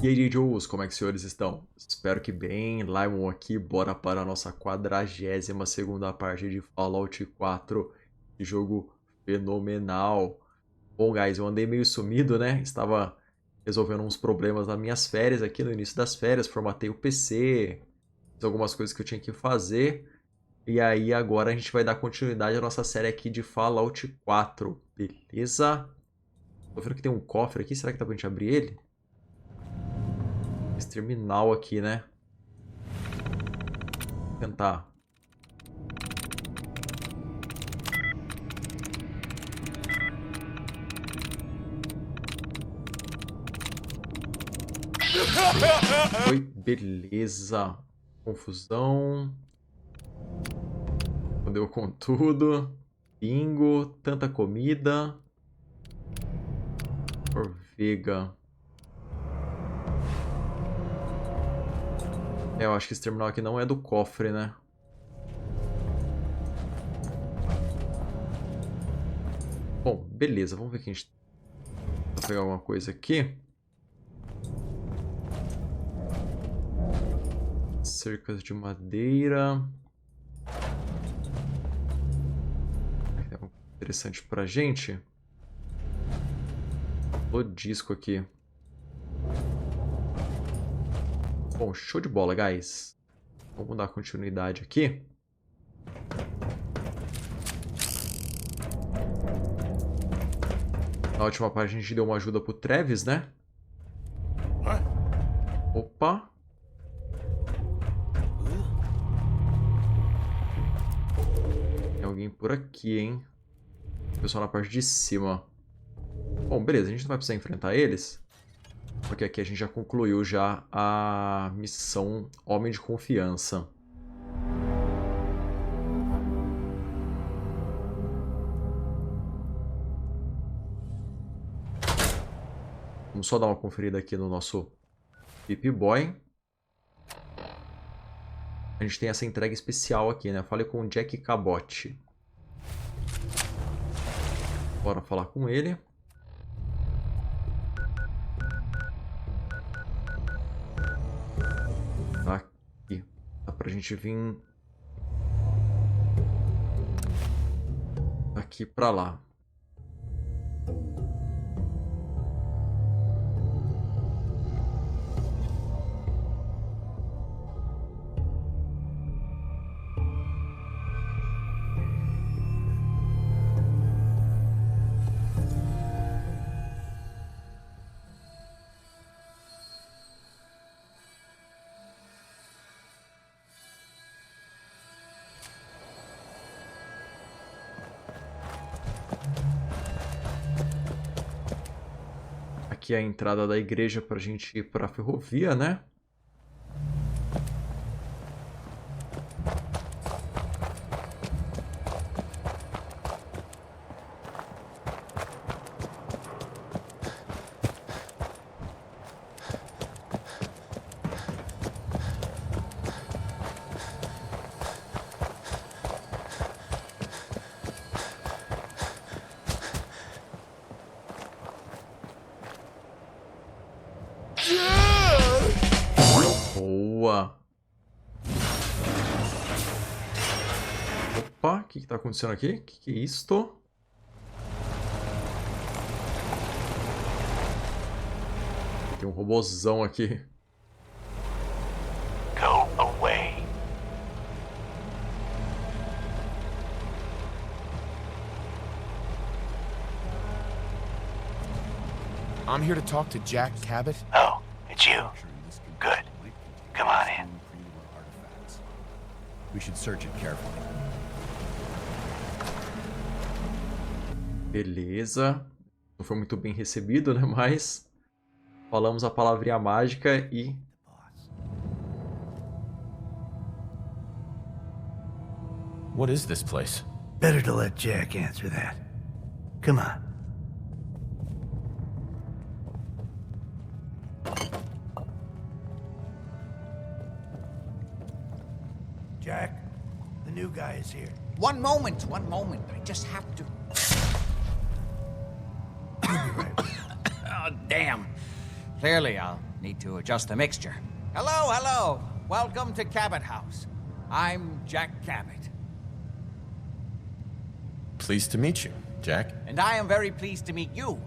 E aí, DjayJows, como é que os senhores estão? Espero que bem. Lymon aqui, bora para a nossa 42ª parte de Fallout 4. Que jogo fenomenal. Bom, guys, eu andei meio sumido, né? Estava resolvendo uns problemas nas minhas férias aqui no início das férias. Formatei o PC, fiz algumas coisas que eu tinha que fazer. E aí agora a gente vai dar continuidade à nossa série aqui de Fallout 4. Beleza? Tô vendo que tem um cofre aqui. Será que dá pra gente abrir ele? Esse terminal aqui, né? Vou tentar. Foi, beleza. Confusão. Fodeu com tudo. Bingo. Tanta comida. Orvega. Eu acho que esse terminal aqui não é do cofre, né? Bom, beleza. Vamos ver aqui. A gente vai pegar alguma coisa aqui. Cercas de madeira. É algo interessante pra gente. O disco aqui. Bom, show de bola, guys. Vamos dar continuidade aqui. Na última parte a gente deu uma ajuda pro Travis, né? Opa. Tem alguém por aqui, hein? O pessoal na parte de cima. Bom, beleza. A gente não vai precisar enfrentar eles. Porque aqui a gente já concluiu já a missão Homem de Confiança. Vamos só dar uma conferida aqui no nosso Pip-Boy. A gente tem essa entrega especial aqui, né? Fale com o Jack Cabot. Bora falar com ele. Tá aqui. Dá pra gente vir daqui pra lá. Aqui é a entrada da igreja pra gente ir pra ferrovia, né? Boa! Opa, o que tá acontecendo aqui? O que é isto? Tem um robozão aqui. Go away. I'm here to talk to Jack Cabot. Oh, it's you. Good. Come on in. We should search it carefully. Beleza. Não foi muito bem recebido, né? Mas falamos a palavrinha mágica e... What is this place? Better to let Jack answer that. Come on. Jack, the new guy is here. One moment. I just have to. You'll be right back. Oh, damn. Clearly, I'll Need to adjust the mixture. Hello, hello. Welcome to Cabot House. I'm Jack Cabot. Pleased to meet you, Jack. And I am very pleased to meet you.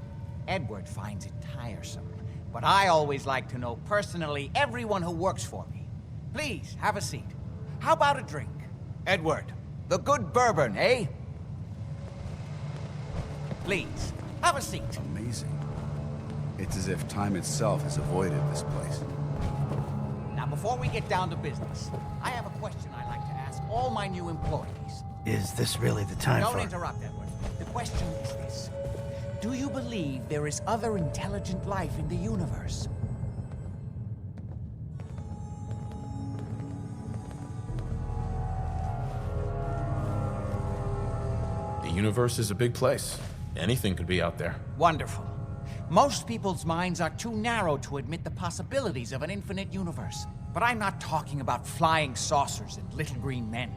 Edward finds it tiresome, but I always like to know personally everyone who works for me. Please, have a seat. How about a drink? Edward, the good bourbon, eh? Please, have a seat. Amazing. It's as if time itself has avoided this place. Now, before we get down to business, I have a question I'd like to ask all my new employees. Is this really the time Don't for... interrupt, Edward. The question is this. Do you believe there is other intelligent life in the universe? The universe is a big place. Anything could be out there. Wonderful. Most people's minds are too narrow to admit the possibilities of an infinite universe. But I'm not talking about flying saucers and little green men.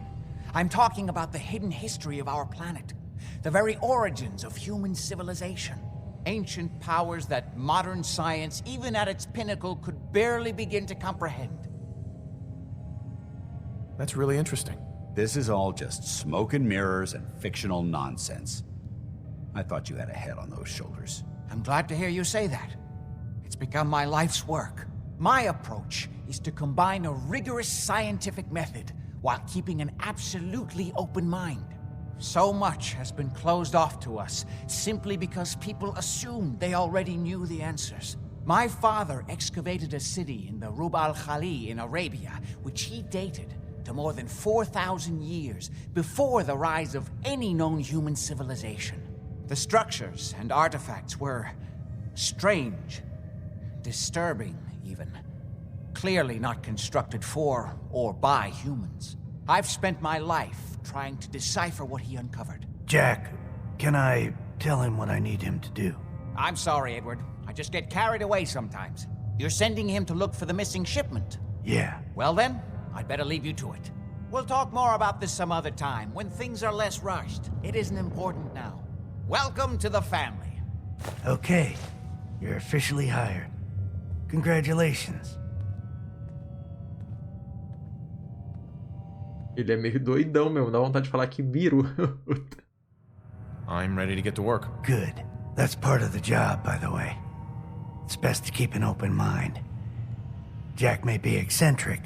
I'm talking about the hidden history of our planet. The very origins of human civilization. Ancient powers that modern science, even at its pinnacle, could barely begin to comprehend. That's really interesting. This is all just smoke and mirrors and fictional nonsense. I thought you had a head on those shoulders. I'm glad to hear you say that. It's become my life's work. My approach is to combine a rigorous scientific method while keeping an absolutely open mind. So much has been closed off to us simply because people assumed they already knew the answers. My father excavated a city in the Rub al-Khali in Arabia, which he dated to more than 4,000 years before the rise of any known human civilization. The structures and artifacts were strange, disturbing even. Clearly not constructed for or by humans. I've spent my life trying to decipher what he uncovered. Jack, can I tell him what I need him to do? I'm sorry, Edward. I just get carried away sometimes. You're sending him to look for the missing shipment. Yeah. Well then, I'd better leave you to it. We'll talk more about this some other time, when things are less rushed. It isn't important now. Welcome to the family. Okay. You're officially hired. Congratulations. Ele é meio doidão mesmo, dá vontade de falar que biru. I'm ready to get to work. Good. That's part of the job, by the way. It's best to keep an open mind. Jack may be eccentric,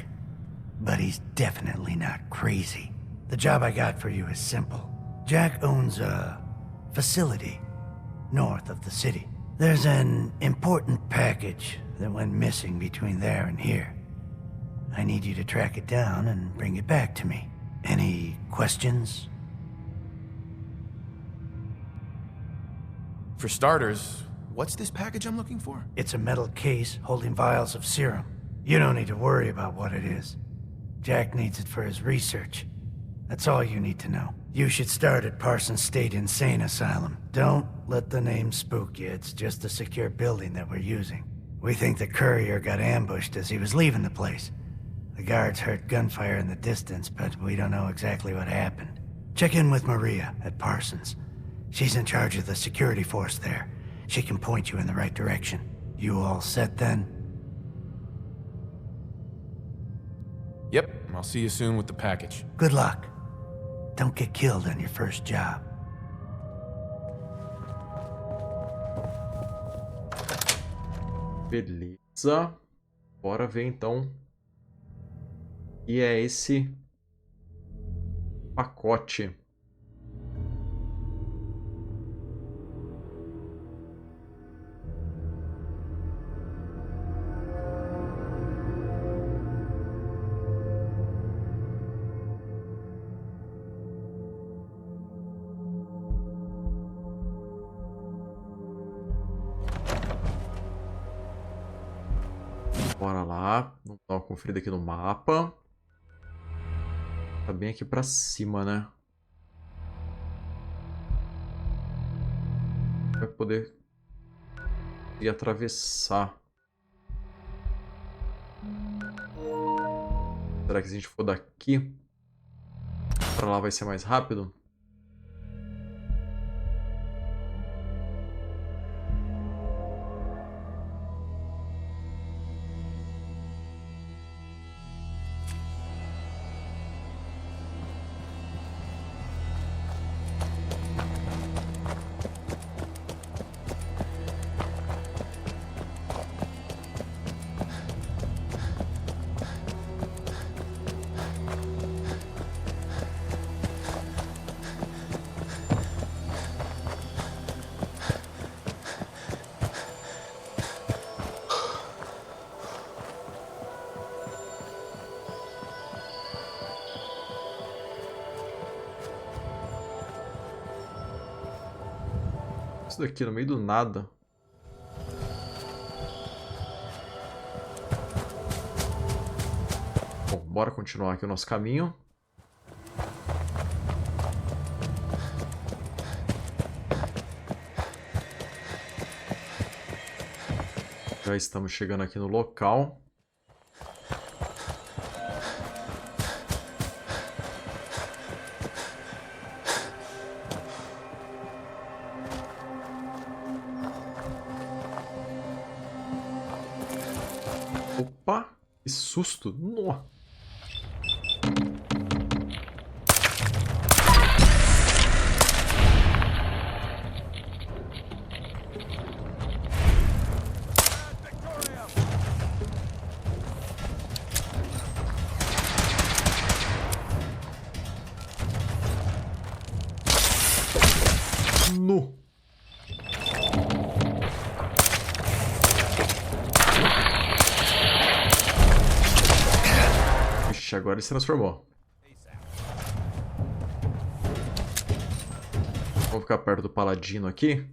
but he's definitely not crazy. The job I got for you is simple. Jack owns a facility north of the city. There's an important package that went missing between there and here. I need you to track it down and bring it back to me. Any questions? For starters, what's this package I'm looking for? It's a metal case holding vials of serum. You don't need to worry about what it is. Jack needs it for his research. That's all you need to know. You should start at Parsons State Insane Asylum. Don't let the name spook you. It's just a secure building that we're using. We think the courier got ambushed as he was leaving the place. The guards heard gunfire in the distance, but we don't know exactly what happened. Check in with Maria at Parsons. She's in charge of the security force there. She can point you in the right direction. You all set then? Yep, I'll see you soon with the package. Good luck. Don't get killed on your first job. Beleza. Bora ver então. E é esse pacote. Bora lá. Vamos dar uma conferida aqui no mapa. Tá bem aqui pra cima, né? Vai poder ir atravessar. Será que se a gente for daqui pra lá vai ser mais rápido? isso daqui no meio do nada? Bom, bora continuar aqui o nosso caminho. Já estamos chegando aqui no local. Opa, que susto! Nossa. No. Ixi, agora ele se transformou. Vou ficar perto do paladino aqui.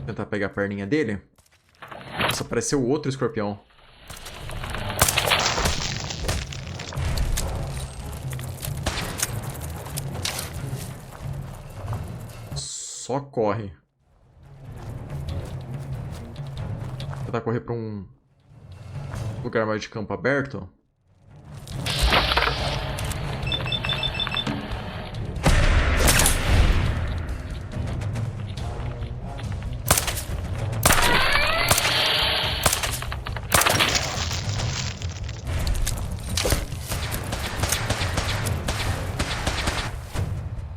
Tentar pegar a perninha dele. Nossa, apareceu outro escorpião. Só corre. Tentar correr para um lugar mais de campo aberto.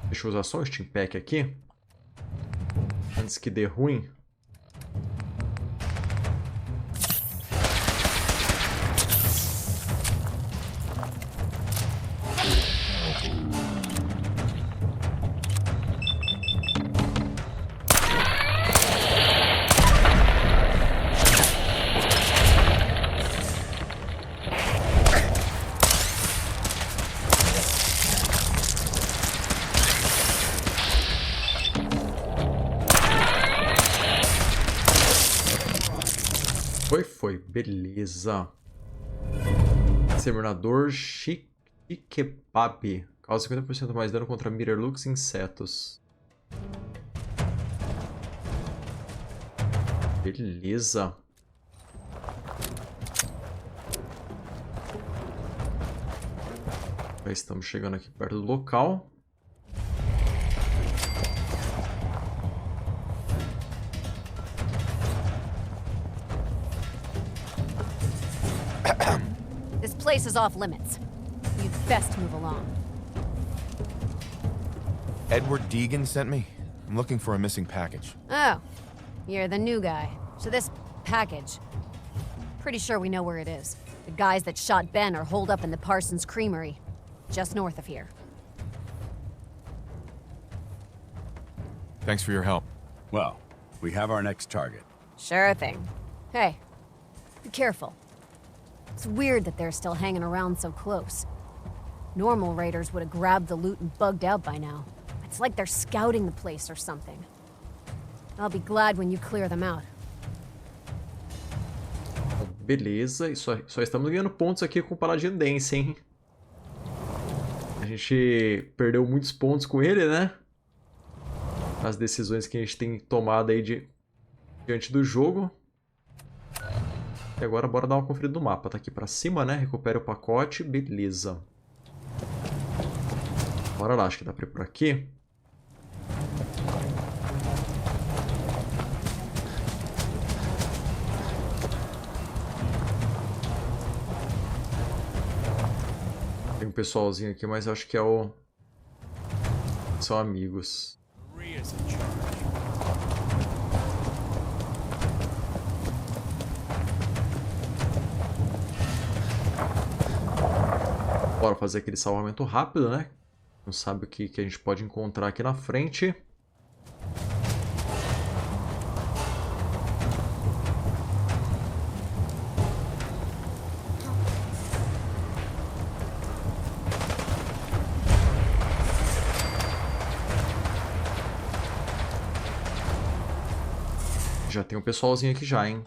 Deixa eu usar só o Steam Pack aqui. Antes que dê ruim. Foi. Beleza. Exterminador Shikebab. Causa 50% mais dano contra Mirrorlux e insetos. Beleza. Já estamos chegando aqui perto do local. This place is off limits. You'd best move along. Edward Deegan sent me. I'm looking for a missing package. Oh, you're the new guy. So this package, pretty sure we know where it is. The guys that shot Ben are holed up in the Parsons Creamery, just north of here. Thanks for your help. Well, we have our next target. Sure thing. Hey, be careful. It's weird that they're still hanging around so close. Normal raiders would have grabbed the loot and bugged out by now. It's like they're scouting the place or something. I'll be glad when you clear them out. Beleza, e só estamos ganhando pontos aqui com o Paladino Dance, hein? A gente perdeu muitos pontos com ele, né? As decisões que a gente tem tomado aí diante do jogo. E agora bora dar uma conferida no mapa. Tá aqui pra cima, né? Recupera o pacote. Beleza. Bora lá, acho que dá pra ir por aqui. Tem um pessoalzinho aqui, mas eu acho que é o... São amigos. Bora fazer aquele salvamento rápido, né? Não sabe o que a gente pode encontrar aqui na frente. Já tem um pessoalzinho aqui já, hein?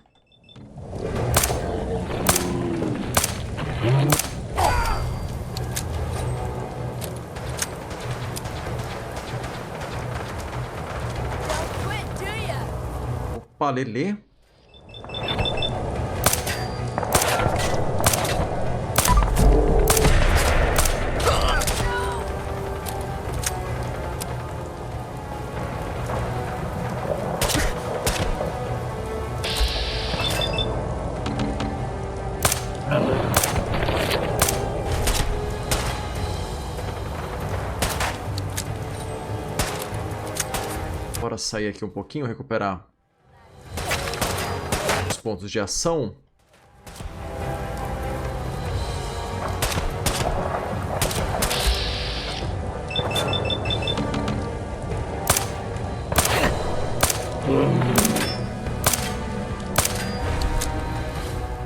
Opa, Lelê. Bora sair aqui um pouquinho, recuperar os pontos de ação.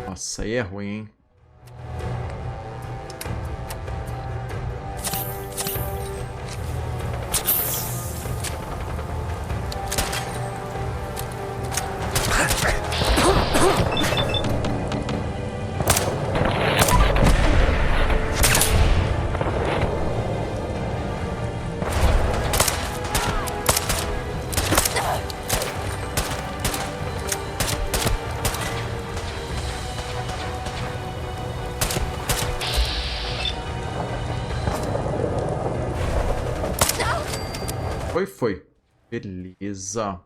Nossa, aí é ruim, hein? Foi. Beleza.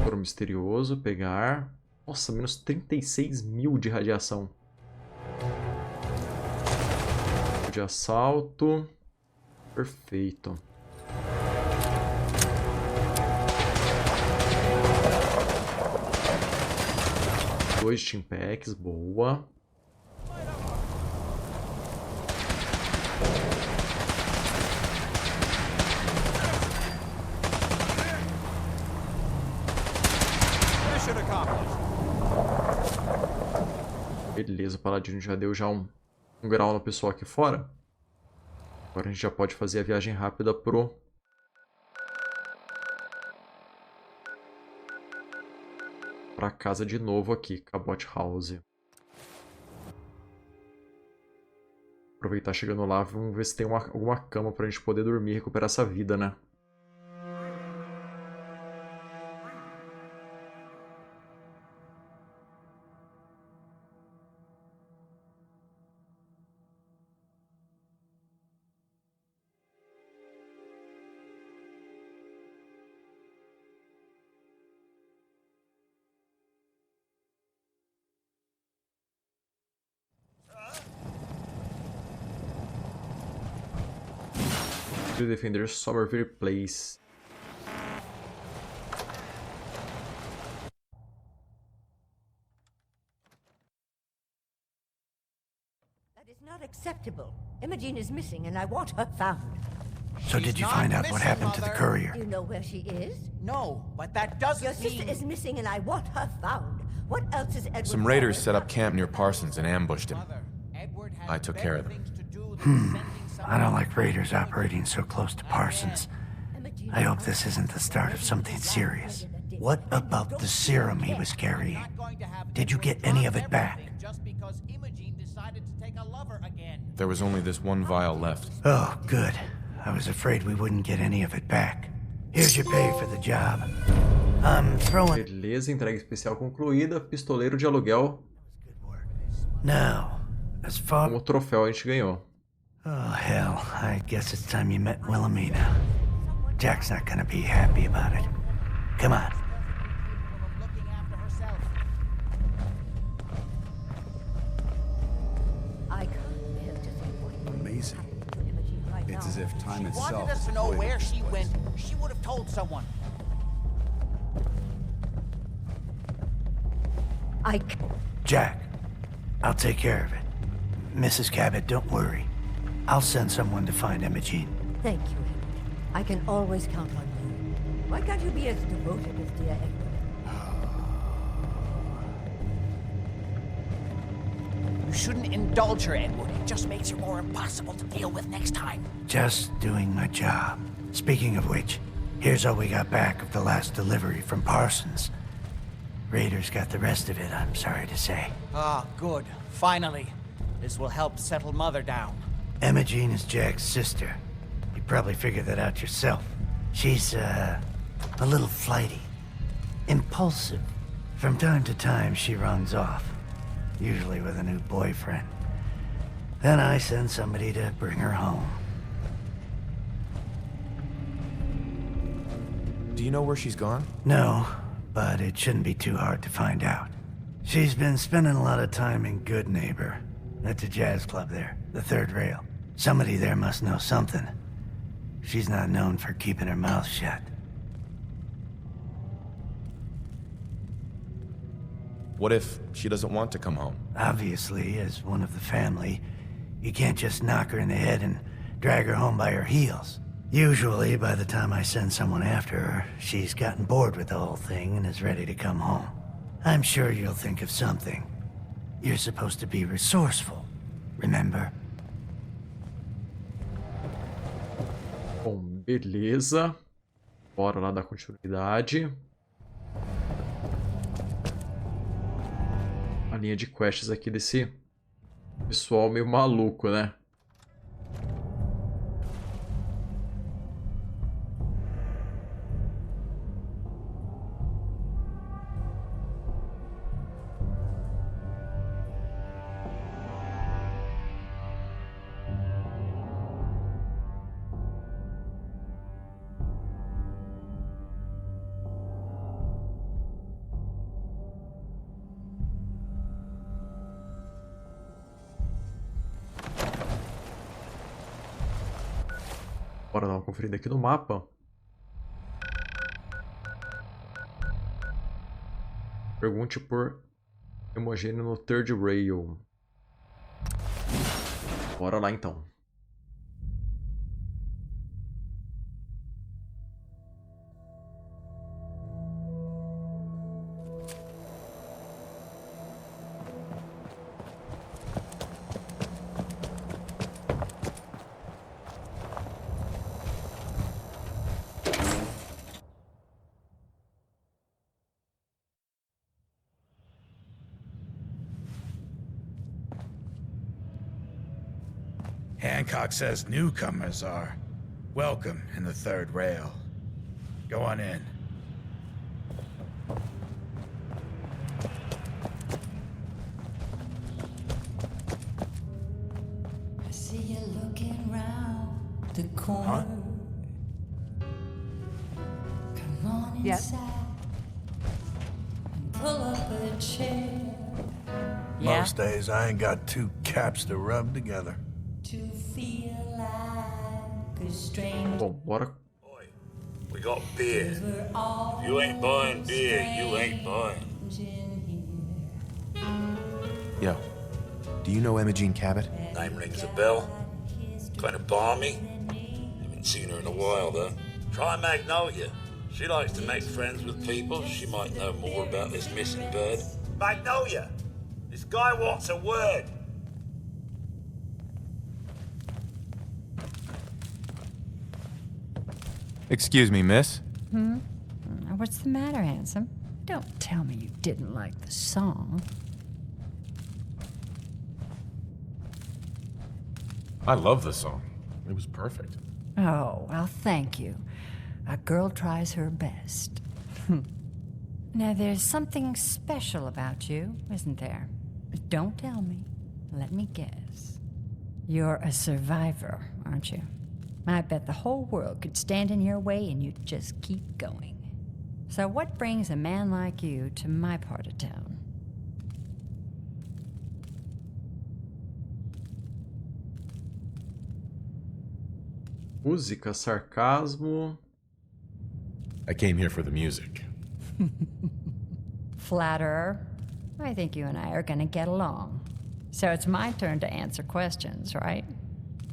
Foro misterioso, pegar. Nossa, menos 36 mil de radiação. De assalto. Perfeito. Dois Team Packs, boa. Beleza, o Paladino já deu um grau no pessoal aqui fora. Agora a gente já pode fazer a viagem rápida pra casa de novo aqui, Cabot House. Aproveitar chegando lá, vamos ver se tem alguma cama pra gente poder dormir e recuperar essa vida, né? To defender Somerville Place. That is not acceptable. Imogen is missing and I want her found. So did you find out what happened to the courier? Do you know where she is? No, but that doesn't Your sister is missing and I want her found. What else is Edward? Some raiders set up camp near Parsons and ambushed him. I took care of them. I don't like raiders operating so close to Parsons. I hope this isn't the start of something serious. What about the serum he was carrying? Did you get any of it back? There was only this one vial left. Oh, good. I was afraid we wouldn't get any of it back. Here's your pay for the job. I'm throwing... Beleza, entrega especial concluída. Pistoleiro de aluguel. Now, as far... Como troféu a gente ganhou. Oh, hell. I guess it's time you met Wilhelmina. Jack's not gonna be happy about it. Come on. Amazing. It's as if time itself Wanted us is to know avoided where this she place. went. She would have told someone. Jack, I'll take care of it. Mrs. Cabot, don't worry. I'll send someone to find Imogene. Thank you, Henry. I can always count on you. Why can't you be as devoted as dear Edward? You shouldn't indulge her, Edward. It just makes her more impossible to deal with next time. Just doing my job. Speaking of which, here's all we got back of the last delivery from Parsons. Raiders got the rest of it, I'm sorry to say. Ah, good. Finally. This will help settle Mother down. Imogene is Jack's sister. You probably figured that out yourself. She's, a little flighty. Impulsive. From time to time, she runs off. Usually with a new boyfriend. Then I send somebody to bring her home. Do you know where she's gone? No, but it shouldn't be too hard to find out. She's been spending a lot of time in Good Neighbor. That's a jazz club there, the third rail. Somebody there must know something. She's not known for keeping her mouth shut. What if she doesn't want to come home? Obviously, as one of the family, you can't just knock her in the head and drag her home by her heels. Usually, by the time I send someone after her, she's gotten bored with the whole thing and is ready to come home. I'm sure you'll think of something. You're supposed to be resourceful, remember? Bom, beleza. Bora lá dar continuidade. A linha de quests aqui desse pessoal meio maluco, né? Bora dar uma conferida aqui no mapa. Pergunte por Imogene no Third Rail. Bora lá então. Hancock says newcomers are welcome in the third rail. Go on in. I see you looking round the corner. Come on inside and pull up a chair. Most days I ain't got two caps to rub together. To feel like a stranger. Bom, bora. Boy, we got beer. If you ain't buying beer, you ain't buying. Yo, do you know Imogene Cabot? Name rings a bell. Kind of balmy. Haven't seen her in a while, though. Try Magnolia. She likes to make friends with people. She might know more about this missing bird. Magnolia! This guy wants a word. Excuse me, miss. What's the matter, handsome? Don't tell me you didn't like the song. I love the song. It was perfect. Oh, well, thank you. A girl tries her best. Now, there's something special about you, isn't there? Don't tell me. Let me guess. You're a survivor, aren't you? I bet the whole world could stand in your way and you'd just keep going. So what brings a man like you to my part of town? Música, sarcasmo. I came here for the music. Flatterer. I think you and I are gonna get along. So it's my turn to answer questions, right?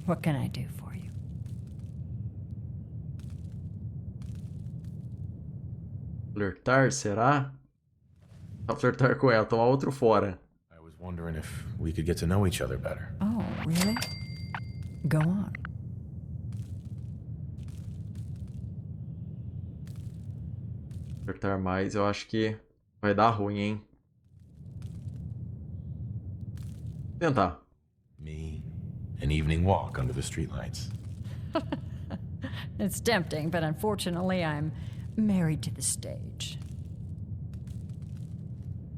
What can I do for you? Flertar, será? Só flertar com ela, tomar outro fora. I was wondering if we could get to know each other better. Oh, really? Go on. Flertar mais, eu acho que vai dar ruim, hein? Tentar. Me, an evening walk under the streetlights. It's tempting, but unfortunately I'm married to the stage.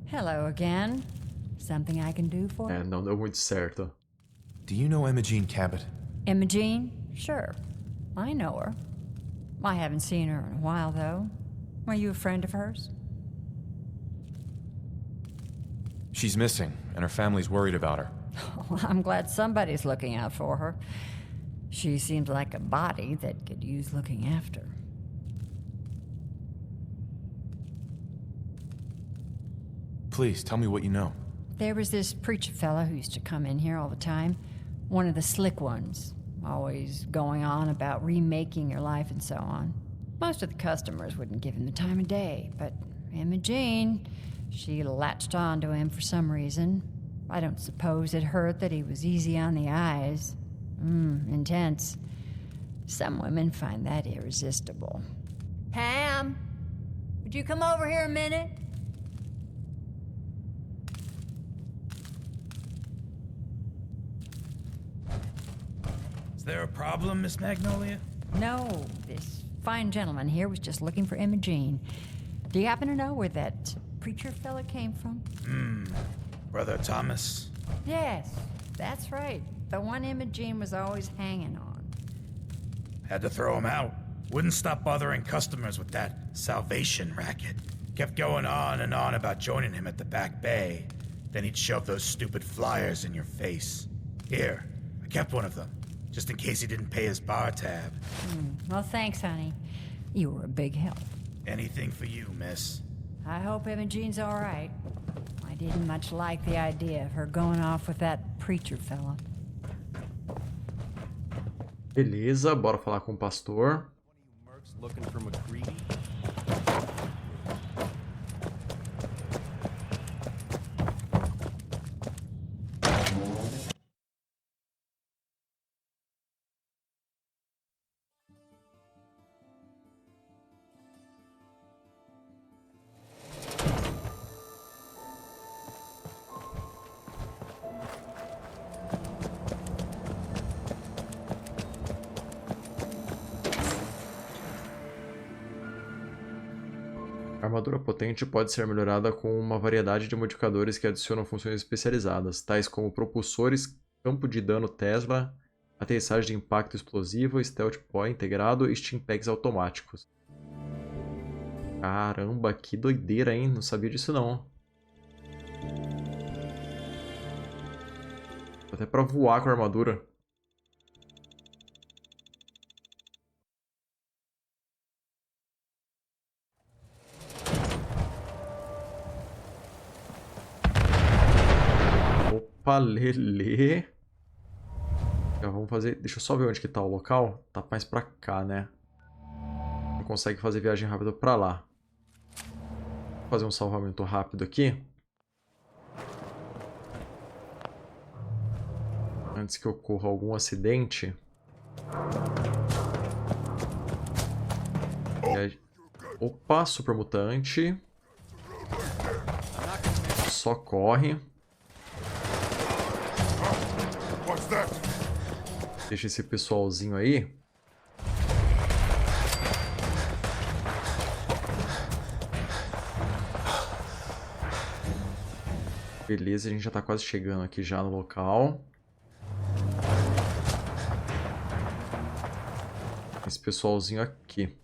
Hello again. Something I can do for you? É, não deu muito certo. Do you know Imogene Cabot? Imogene? Sure. I know her. I haven't seen her in a while, though. Are you a friend of hers? She's missing, and her family's worried about her. Well, I'm glad somebody's looking out for her. She seems like a body that could use looking after. Please, tell me what you know. There was this preacher fella who used to come in here all the time. One of the slick ones. Always going on about remaking your life and so on. Most of the customers wouldn't give him the time of day, but Imogene, she latched on to him for some reason. I don't suppose it hurt that he was easy on the eyes. Intense. Some women find that irresistible. Pam, would you come over here a minute? Is there a problem, Miss Magnolia? No, this fine gentleman here was just looking for Imogene. Do you happen to know where that preacher fella came from? Brother Thomas? Yes, that's right. The one Imogene was always hanging on. Had to throw him out. Wouldn't stop bothering customers with that salvation racket. Kept going on and on about joining him at the back bay. Then he'd shove those stupid flyers in your face. Here, I kept one of them, just in case he didn't pay his bar tab. Well, thanks, honey. You were a big help. Anything for you, miss. I hope Imogene's all right. I didn't much like the idea of her going off with that preacher fella. Beleza, bora falar com o pastor. Looking for McCready? A armadura potente pode ser melhorada com uma variedade de modificadores que adicionam funções especializadas, tais como propulsores, campo de dano Tesla, aterrissagem de impacto explosivo, stealth point integrado e steam packs automáticos. Caramba, que doideira, hein? Não sabia disso não. Até pra voar com a armadura. Opa, lelê. Já vamos fazer... Deixa eu só ver onde que tá o local. Tá mais pra cá, né? Não consegue fazer viagem rápida pra lá. Vou fazer um salvamento rápido aqui. Antes que ocorra algum acidente. Opa, super mutante. Só corre. Deixa esse pessoalzinho aí. Beleza, a gente já tá quase chegando aqui já no local. Esse pessoalzinho aqui.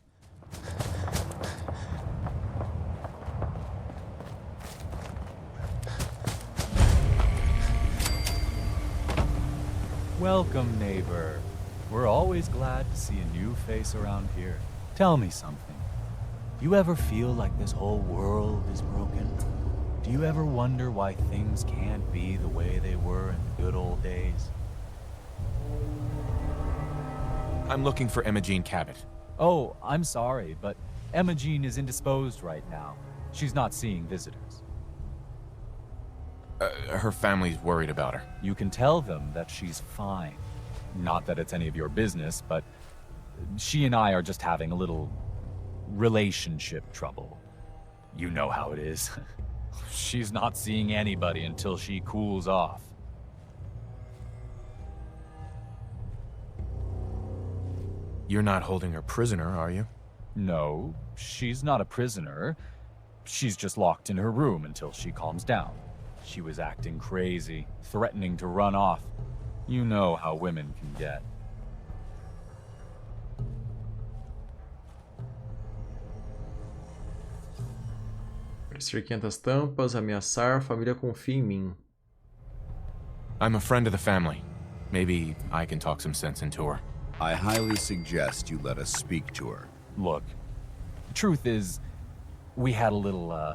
Welcome, neighbor. We're always glad to see a new face around here. Tell me something. You ever feel like this whole world is broken? Do you ever wonder why things can't be the way they were in the good old days? I'm looking for Emma Jean Cabot. Oh, I'm sorry, but Emma Jean is indisposed right now. She's not seeing visitors. Her family's worried about her. You can tell them that she's fine. Not that it's any of your business, but she and I are just having a little relationship trouble. You know how it is. She's not seeing anybody until she cools off. You're not holding her prisoner, are you? No, she's not a prisoner. She's just locked in her room until she calms down. She was acting crazy, threatening to run off. You know how women can get. Oferecer 500 tampas, ameaçar, família confia em mim. I'm a friend of the family. Maybe I can talk some sense into her. I highly suggest you let us speak to her. Look, the truth is, we had a little,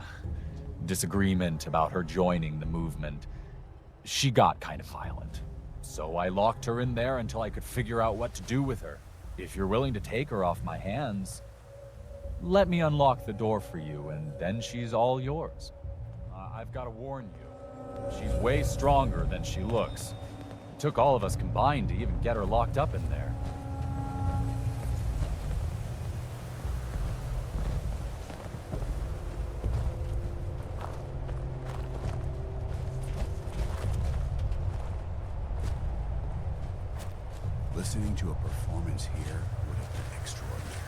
disagreement about her joining the movement. She got kind of violent. So I locked her in there until I could figure out what to do with her. If you're willing to take her off my hands, let me unlock the door for you, and then she's all yours. I've got to warn you, she's way stronger than she looks. It took all of us combined to even get her locked up in there. Listening to a performance here would have been extraordinary.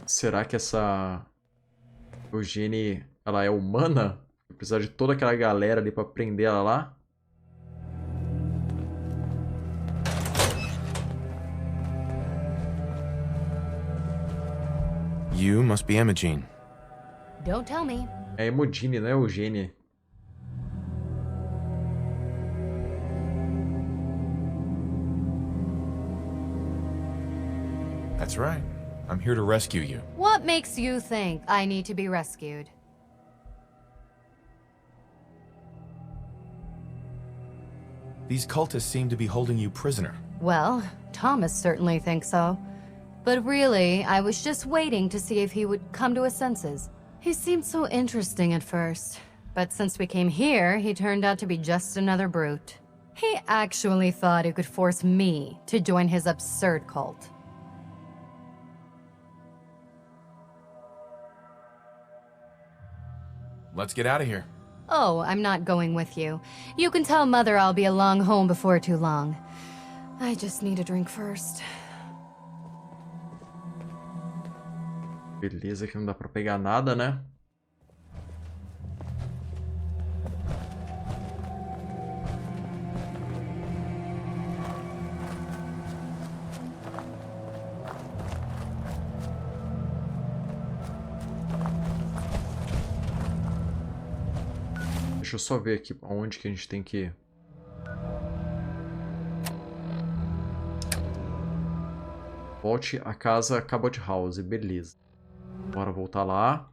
Será que essa Eugenie, ela é humana? Precisar de toda aquela galera ali pra prender ela lá? You must be Emma Jean. Don't tell me. É Emogene, não é Eugenie. That's right. I'm here to rescue you. What makes you think I need to be rescued? These cultists seem to be holding you prisoner. Well, Thomas certainly thinks so. But really, I was just waiting to see if he would come to his senses. He seemed so interesting at first, but since we came here, he turned out to be just another brute. He actually thought he could force me to join his absurd cult. Let's get out of here. Oh, I'm not going with you. You can tell Mother I'll be along home before too long. I just need a drink first. Beleza, que não dá pra pegar nada, né? Deixa eu só ver aqui onde que a gente tem que ir. Volte a casa Cabot House, beleza. Bora voltar lá.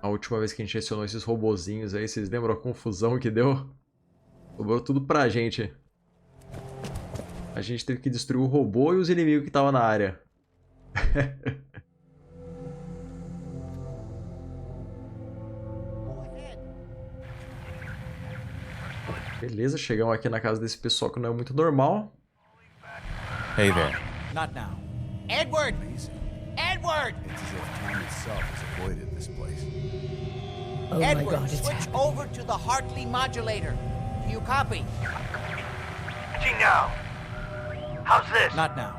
A última vez que a gente acionou esses robozinhos aí, vocês lembram a confusão que deu? Sobrou tudo pra gente. A gente teve que destruir o robô e os inimigos que estavam na área. Beleza, chegamos aqui na casa desse pessoal que não é muito normal. Hey there. Not now. Edward! Edward! It's as if time itself has avoided this place. Oh Edward, my God, it's switch over to the Hartley modulator. Do you copy? Now. How's this? Not now.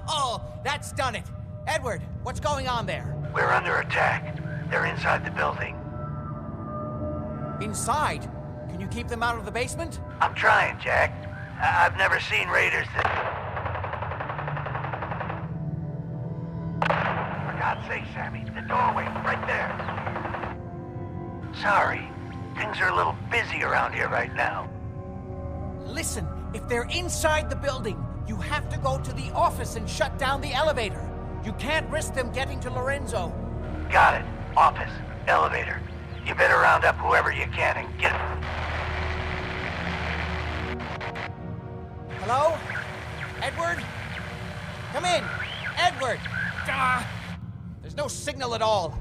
Oh, that's done it. Edward, what's going on there? We're under attack. They're inside the building. Inside? Can you keep them out of the basement? I'm trying, Jack. I've never seen raiders that... For God's sake, Sammy, the doorway, right there. Sorry. Things are a little busy around here right now. Listen, if they're inside the building, you have to go to the office and shut down the elevator. You can't risk them getting to Lorenzo. Got it. Office. Elevator. You better round up whoever you can and get... Hello? Edward? Come in. Edward! Ah, there's no signal at all.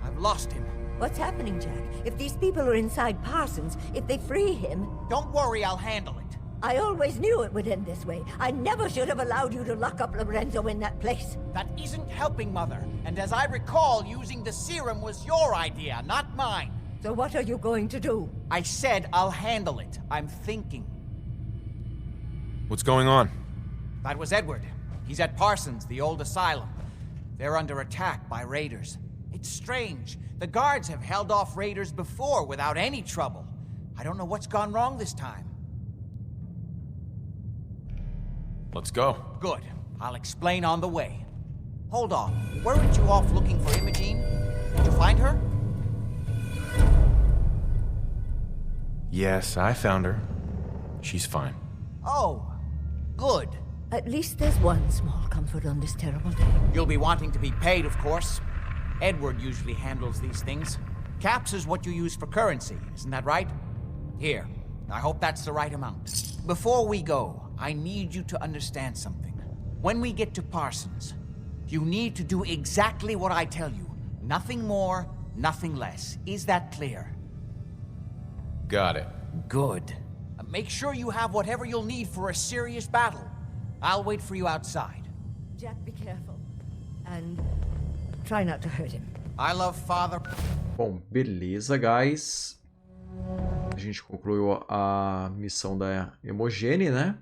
I've lost him. What's happening, Jack? If these people are inside Parsons, if they free him... Don't worry, I'll handle it. I always knew it would end this way. I never should have allowed you to lock up Lorenzo in that place. That isn't helping, Mother. And as I recall, using the serum was your idea, not mine. So what are you going to do? I said I'll handle it. I'm thinking. What's going on? That was Edward. He's at Parsons, the old asylum. They're under attack by raiders. It's strange. The guards have held off raiders before without any trouble. I don't know what's gone wrong this time. Let's go. Good. I'll explain on the way. Hold on. Weren't you off looking for Imogene? Did you find her? Yes, I found her. She's fine. Oh, good. At least there's one small comfort on this terrible day. You'll be wanting to be paid, of course. Edward usually handles these things. Caps is what you use for currency, isn't that right? Here, I hope that's the right amount. Before we go, I need you to understand something. When we get to Parsons, you need to do exactly what I tell you. Nothing more, nothing less. Is that clear? Got it. Good. Make sure you have whatever you'll need for a serious battle. I'll wait for you outside. Jack, be careful. And try not to hurt him. I love father. Bom, beleza, guys. A gente concluiu a missão da Imogene, né?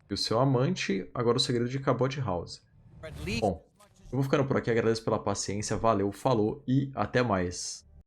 E o seu amante. Agora o segredo de Cabote House. Bom, eu vou ficando por aqui. Agradeço pela paciência. Valeu, falou e até mais.